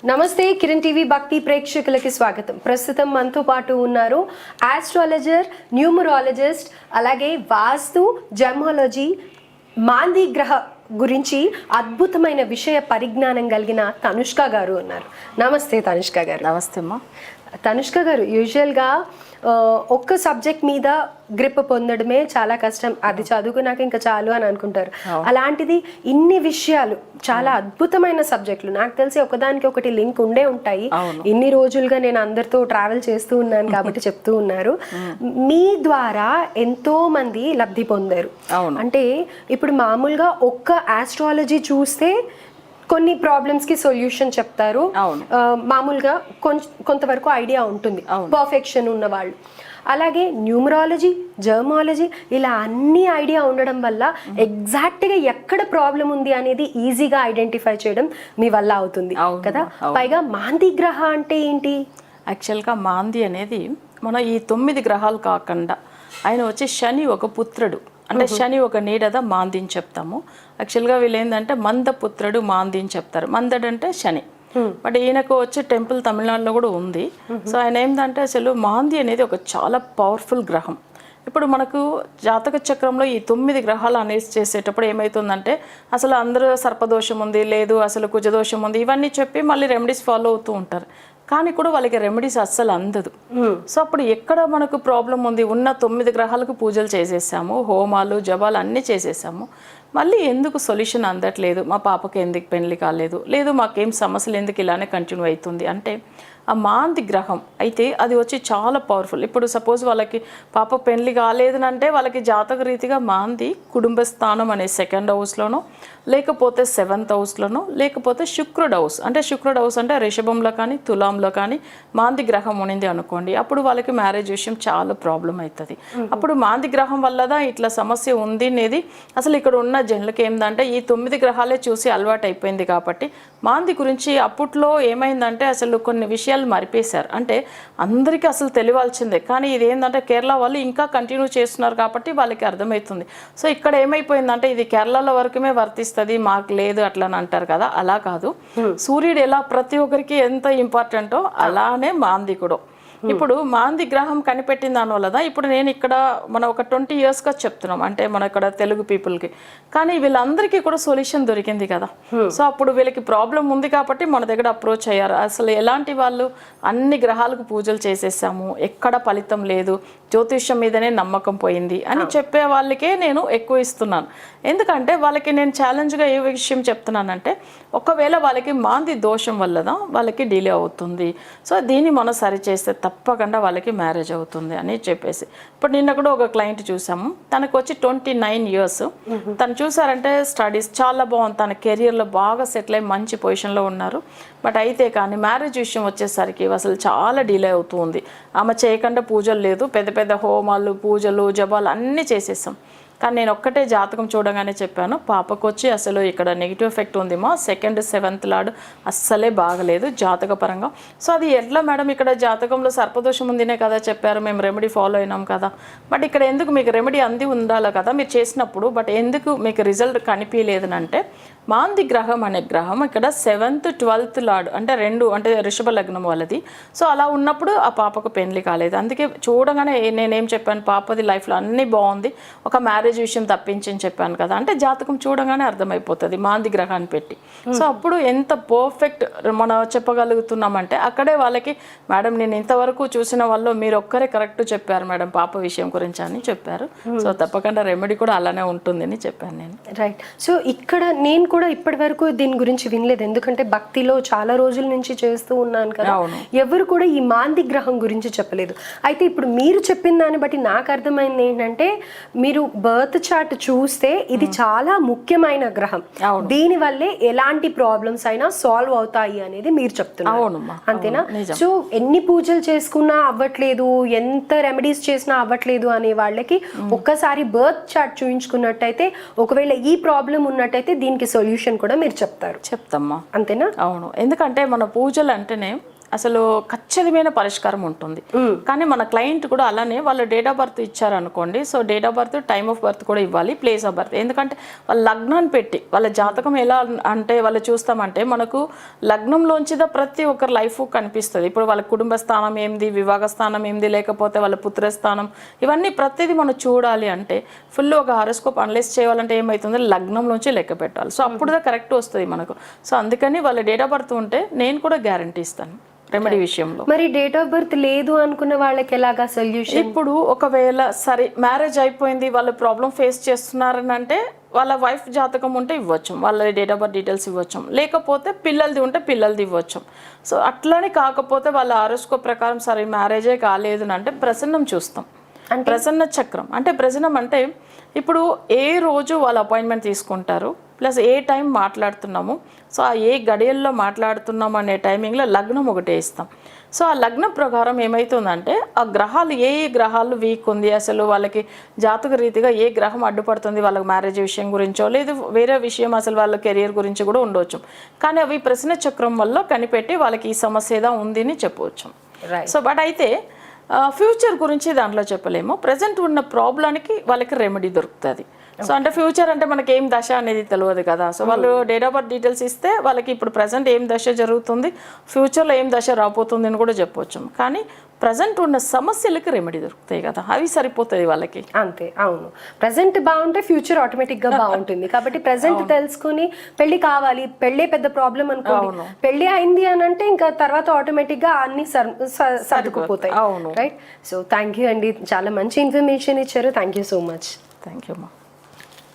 నమస్తే కిరణ్ టీవీ భక్తి ప్రేక్షకులకి స్వాగతం. ప్రస్తుతం మనతో పాటు ఉన్నారు ఆస్ట్రాలజర్, న్యూమరాలజిస్ట్, అలాగే వాస్తు, జెమాలజీ, మాంది గ్రహ గురించి అద్భుతమైన విషయ పరిజ్ఞానం కలిగిన తనుష్క గారు ఉన్నారు. నమస్తే తనుష్క గారు. నమస్తే అమ్మా. తనుష్క గారు, యూజువల్గా ఒక్క సబ్జెక్ట్ మీద గ్రిప్ పొందడమే చాలా కష్టం, అది చదువుకున్నాక ఇంకా చాలు అని అనుకుంటారు. అలాంటిది ఇన్ని విషయాలు, చాలా అద్భుతమైన సబ్జెక్టులు, నాకు తెలిసి ఒకదానికి ఒకటి లింక్ ఉండే ఉంటాయి. ఇన్ని రోజులుగా నేను అందరితో ట్రావెల్ చేస్తూ ఉన్నాను కాబట్టి చెప్తూ ఉన్నారు. మీ ద్వారా ఎంతో మంది లబ్ధి పొందారు. అంటే ఇప్పుడు మామూలుగా ఒక్క ఆస్ట్రాలజీ చూస్తే కొన్ని ప్రాబ్లమ్స్కి సొల్యూషన్ చెప్తారు, మామూలుగా కొంతవరకు ఐడియా ఉంటుంది పర్ఫెక్షన్ ఉన్న వాళ్ళు. అలాగే న్యూమరాలజీ, జర్మాలజీ, ఇలా అన్ని ఐడియా ఉండడం వల్ల ఎగ్జాక్ట్గా ఎక్కడ ప్రాబ్లం ఉంది అనేది ఈజీగా ఐడెంటిఫై చేయడం మీ వల్ల అవుతుంది కదా. పైగా మాంది గ్రహ అంటే ఏంటి? యాక్చువల్గా మాంది అనేది మన ఈ 9 గ్రహాలు కాకుండా ఆయన వచ్చి శని ఒక పుత్రుడు, అంటే శని ఒక నీడద మాంది అని చెప్తాము. యాక్చువల్గా వీళ్ళు ఏంటంటే మందపుత్రుడు మాంది అని చెప్తారు. మందడు అంటే శని, బట్ ఈయనకు వచ్చే టెంపుల్ తమిళనాడులో కూడా ఉంది. సో ఆయన ఏంటంటే అసలు మాంది అనేది ఒక చాలా పవర్ఫుల్ గ్రహం. ఇప్పుడు మనకు జాతక చక్రంలో ఈ 9 గ్రహాలు అనేసి చేసేటప్పుడు ఏమవుతుందంటే అసలు అందరూ సర్పదోషం ఉంది, లేదు అసలు కుజదోషం ఉంది, ఇవన్నీ చెప్పి మళ్ళీ రెమెడీస్ ఫాలో అవుతూ ఉంటారు. కానీ కూడా వాళ్ళకి రెమెడీస్ అస్సలు అందదు. సో అప్పుడు ఎక్కడ మనకు ప్రాబ్లం ఉంది? ఉన్న 9 గ్రహాలకు పూజలు చేసేసాము, హోమాలు జపాలు అన్నీ చేసేసాము, మళ్ళీ ఎందుకు సొల్యూషన్ అందట్లేదు? మా పాపకి ఎందుకు పెళ్లి కాలేదు, లేదు మాకేం సమస్యలు ఎందుకు ఇలానే కంటిన్యూ అవుతుంది అంటే ఆ మాంది గ్రహం అయితే అది వచ్చి చాలా పవర్ఫుల్. ఇప్పుడు సపోజ్ వాళ్ళకి పాప పెళ్లి కాలేదనంటే వాళ్ళకి జాతక రీతిగా మాంది కుటుంబ స్థానం అనే 2nd హౌస్లోనో, లేకపోతే 7th హౌస్లోనో, లేకపోతే శుక్రుడు హౌస్, అంటే శుక్రుడు హౌస్ అంటే రిషభంలో కానీ తులాంలో కానీ మాంది గ్రహం ఉన్నింది అనుకోండి, అప్పుడు వాళ్ళకి మ్యారేజ్ విషయం చాలా ప్రాబ్లం అవుతుంది. అప్పుడు మాంది గ్రహం వల్లదా ఇట్లా సమస్య ఉంది అనేది అసలు ఇక్కడ ఉన్న జనులకి ఏంటంటే ఈ 9 గ్రహాలే చూసి అలవాటు అయిపోయింది కాబట్టి మాంది గురించి అప్పట్లో ఏమైందంటే అసలు కొన్ని విషయాలు మరిపేశారు. అంటే అందరికీ అసలు తెలియాల్సిందే, కానీ ఇది ఏంటంటే కేరళ వాళ్ళు ఇంకా కంటిన్యూ చేస్తున్నారు కాబట్టి వాళ్ళకి అర్థమవుతుంది. సో ఇక్కడ ఏమైపోయిందంటే ఇది కేరళలో వరకుమే వర్తిస్తుంది, మాకు లేదు అట్లా అని అంటారు కదా, అలా కాదు. సూర్యుడు ఎలా ప్రతి ఒక్కరికి ఎంత ఇంపార్టెంటో అలానే మాంది కూడా. ఇప్పుడు మాంది గ్రహం కనిపెట్టిన దానివల్ల ఇప్పుడు నేను ఇక్కడ మనం ఒక 20 ఇయర్స్గా చెప్తున్నాం, అంటే మన ఇక్కడ తెలుగు పీపుల్కి, కానీ వీళ్ళందరికీ కూడా సొల్యూషన్ దొరికింది కదా. సో అప్పుడు వీళ్ళకి ప్రాబ్లం ఉంది కాబట్టి మన దగ్గర అప్రోచ్ అయ్యారు. అసలు ఎలాంటి వాళ్ళు అన్ని గ్రహాలకు పూజలు చేసేసాము, ఎక్కడ ఫలితం లేదు, జ్యోతిష్యం మీదనే నమ్మకం పోయింది అని చెప్పే వాళ్ళకే నేను ఎక్కువ ఇస్తున్నాను. ఎందుకంటే వాళ్ళకి నేను ఛాలెంజ్గా ఏ విషయం చెప్తున్నానంటే ఒకవేళ వాళ్ళకి మాంది దోషం వల్లదా వాళ్ళకి డిలే అవుతుంది, సో దీన్ని మనం సరి చేస్తే తప్పకుండా వాళ్ళకి మ్యారేజ్ అవుతుంది అని చెప్పేసి. ఇప్పుడు నిన్న కూడా ఒక క్లయింట్ చూసాము, తనకు వచ్చి 29 ఇయర్స్, తను చూసారంటే స్టడీస్ చాలా బాగుంది, తన కెరియర్లో బాగా సెటిల్ అయ్యి మంచి పొజిషన్లో ఉన్నారు. బట్ అయితే కానీ మ్యారేజ్ విషయం వచ్చేసరికి అసలు చాలా డిలే అవుతుంది. ఆమె చేయకుండా పూజలు లేదు, పెద్ద పెద్ద హోమాలు పూజలు జపాలు అన్నీ చేసేసాం. కానీ నేను ఒక్కటే జాతకం చూడగానే చెప్పాను, పాపకు వచ్చి అసలు ఇక్కడ నెగిటివ్ ఎఫెక్ట్ ఉందేమో, 2nd 7th లార్డ్ అస్సలే బాగలేదు జాతక పరంగా. సో అది ఎట్లా మేడం, ఇక్కడ జాతకంలో సర్పదోషం ఉందినే కదా చెప్పారు, మేము రెమెడీ ఫాలో అయినాం కదా, బట్ ఇక్కడ ఎందుకు మీకు రెమెడీ అంది ఉండాలి కదా మీరు చేసినప్పుడు, బట్ ఎందుకు మీకు రిజల్ట్ కనిపించలేదనంటే మాంది గ్రహం అనే గ్రహం ఇక్కడ 7th 12th లార్డ్ అంటే 2 అంటే రిషభ లగ్నం వాళ్ళది. సో అలా ఉన్నప్పుడు ఆ పాపకు పెళ్లి కాలేదు. అందుకే చూడగానే నేనేం చెప్పాను, పాపది లైఫ్లో అన్నీ బాగుంది, ఒక మ్యారేజ్ విషయం తప్పించని చెప్పాను కదా, అంటే జాతకం చూడగానే అర్థమైపోతుంది మాంది గ్రహాన్ని పెట్టి. సో అప్పుడు ఎంత పర్ఫెక్ట్ మనం చెప్పగలుగుతున్నామంటే అక్కడే వాళ్ళకి మేడం నేను ఇంతవరకు చూసిన వాళ్ళు మీరు ఒక్కరే కరెక్ట్ చెప్పారు మేడం పాప విషయం గురించి అని చెప్పారు. సో తప్పకుండా రెమెడీ కూడా అలానే ఉంటుంది అని చెప్పాను నేను. రైట్. సో ఇక్కడ నేను కూడా ఇప్పటి వరకు దీని గురించి వినలేదు, ఎందుకంటే భక్తిలో చాలా రోజుల నుంచి చేస్తూ ఉన్నాను కదా, ఎవరు కూడా ఈ మాంది గ్రహం గురించి చెప్పలేదు. అయితే ఇప్పుడు మీరు చెప్పిన దాన్ని బట్టి నాకు అర్థమైంది ఏంటంటే మీరు బర్త్ చార్ట్ చూస్తే ఇది చాలా ముఖ్యమైన గ్రహం, దీని వల్లే ఎలాంటి ప్రాబ్లమ్స్ అయినా సాల్వ్ అవుతాయి అనేది మీరు చెప్తున్నారు, అంతేనా? సో ఎన్ని పూజలు చేసుకున్నా అవ్వట్లేదు, ఎంత రెమెడీస్ చేసినా అవ్వట్లేదు అనే వాళ్ళకి ఒక్కసారి బర్త్ చార్ట్ చూయించుకున్నట్టయితే ఒకవేళ ఈ ప్రాబ్లం ఉన్నట్టయితే దీనికి సొల్యూషన్ కూడా మీరు చెప్తారు. చెప్తామ్మా, అంతేనా? అవును. ఎందుకంటే మన పూజలు అంటేనే అసలు ఖచ్చితమైన పరిష్కారం ఉంటుంది. కానీ మన క్లయింట్ కూడా అలానే వాళ్ళ డేట్ ఆఫ్ బర్త్ ఇచ్చారనుకోండి, so date of birth, time of birth కూడా ఇవ్వాలి, ప్లేస్ ఆఫ్ బర్త్. ఎందుకంటే వాళ్ళ లగ్నాన్ని పెట్టి వాళ్ళ జాతకం ఎలా అంటే వాళ్ళు చూస్తామంటే మనకు లగ్నంలోంచిదా ప్రతి ఒక్కరి లైఫ్ కనిపిస్తుంది. ఇప్పుడు వాళ్ళ కుటుంబ స్థానం ఏంది, వివాహ స్థానం ఏంది, లేకపోతే వాళ్ళ పుత్రస్థానం, ఇవన్నీ ప్రతిదీ మనం చూడాలి అంటే ఫుల్ ఒక హారోస్కోప్ అనలైజ్ చేయాలంటే ఏమవుతుంది, లగ్నంలోంచి లెక్క పెట్టాలి. సో అప్పుడుదా కరెక్ట్ వస్తుంది మనకు. సో అందుకని వాళ్ళ డేట్ ఆఫ్ బర్త్ ఉంటే నేను కూడా గ్యారంటీ ఇస్తాను రెమెడీ విషయంలో. మరి డేట్ ఆఫ్ బర్త్ లేదు అనుకున్న వాళ్ళకి ఎలాగా సొల్యూషన్? ఇప్పుడు ఒకవేళ సరే మ్యారేజ్ అయిపోయింది, వాళ్ళు ప్రాబ్లం ఫేస్ చేస్తున్నారని అంటే వాళ్ళ వైఫ్ జాతకం ఉంటే ఇవ్వచ్చు, వాళ్ళ డేట్ ఆఫ్ బర్త్ డీటెయిల్స్ ఇవ్వచ్చు, లేకపోతే పిల్లలది ఉంటే పిల్లలది ఇవ్వచ్చు. సో అట్లనే కాకపోతే వాళ్ళ హారోస్కోప్ ప్రకారం సరే మ్యారేజే కాలేదు అంటే ప్రసన్నం చూస్తాం. ప్రసన్న చక్రం అంటే ప్రసన్నం అంటే ఇప్పుడు ఏ రోజు వాళ్ళ అపాయింట్మెంట్ తీసుకుంటారు, ప్లస్ ఏ టైం మాట్లాడుతున్నాము, సో ఆ ఏ గడియల్లో మాట్లాడుతున్నాము అనే టైమింగ్లో లగ్నం ఒకటే ఇస్తాం. సో ఆ లగ్నం ప్రకారం ఏమవుతుందంటే ఆ గ్రహాలు ఏ గ్రహాలు వీక్ ఉంది, అసలు వాళ్ళకి జాతక రీతిగా ఏ గ్రహం అడ్డుపడుతుంది వాళ్ళకి మ్యారేజ్ విషయం గురించో, లేదు వేరే విషయం అసలు వాళ్ళ కెరియర్ గురించి కూడా ఉండవచ్చు. కానీ అవి ప్రశ్న చక్రం వల్ల కనిపెట్టి వాళ్ళకి ఈ సమస్య ఏదో ఉంది అని చెప్పవచ్చు. సో బట్ అయితే ఫ్యూచర్ గురించి దాంట్లో చెప్పలేము. ప్రజెంట్ ఉన్న ప్రాబ్లానికి వాళ్ళకి రెమెడీ దొరుకుతుంది. సో అంటే ఫ్యూచర్ అంటే మనకి ఏం దశ అనేది తెలియదు కదా. సో వాళ్ళు డేట్ ఆఫ్ బర్త్ డీటెయిల్స్ ఇస్తే వాళ్ళకి ఇప్పుడు ప్రజెంట్ ఏం దశ జరుగుతుంది, ఫ్యూచర్లో ఏం దశ రాబోతుంది అని కూడా చెప్పవచ్చు. కానీ ప్రజెంట్ ఉన్న సమస్యలకి రెమెడీ దొరుకుతాయి కదా, అవి సరిపోతుంది వాళ్ళకి. అంతే, అవును. ప్రజెంట్ బాగుంటే ఫ్యూచర్ ఆటోమేటిక్గా బాగుంటుంది. కాబట్టి ప్రజెంట్ తెలుసుకుని పెళ్లి కావాలి, పెళ్ళే పెద్ద ప్రాబ్లం అనుకోండి, పెళ్లి అయింది అని అంటే ఇంకా తర్వాత ఆటోమేటిక్గా అన్ని సర్దుకుపోతాయి. రైట్. సో థ్యాంక్ యూ అండి, చాలా మంచి ఇన్ఫర్మేషన్ ఇచ్చారు. Thank you so much. Thank you అమ్మా.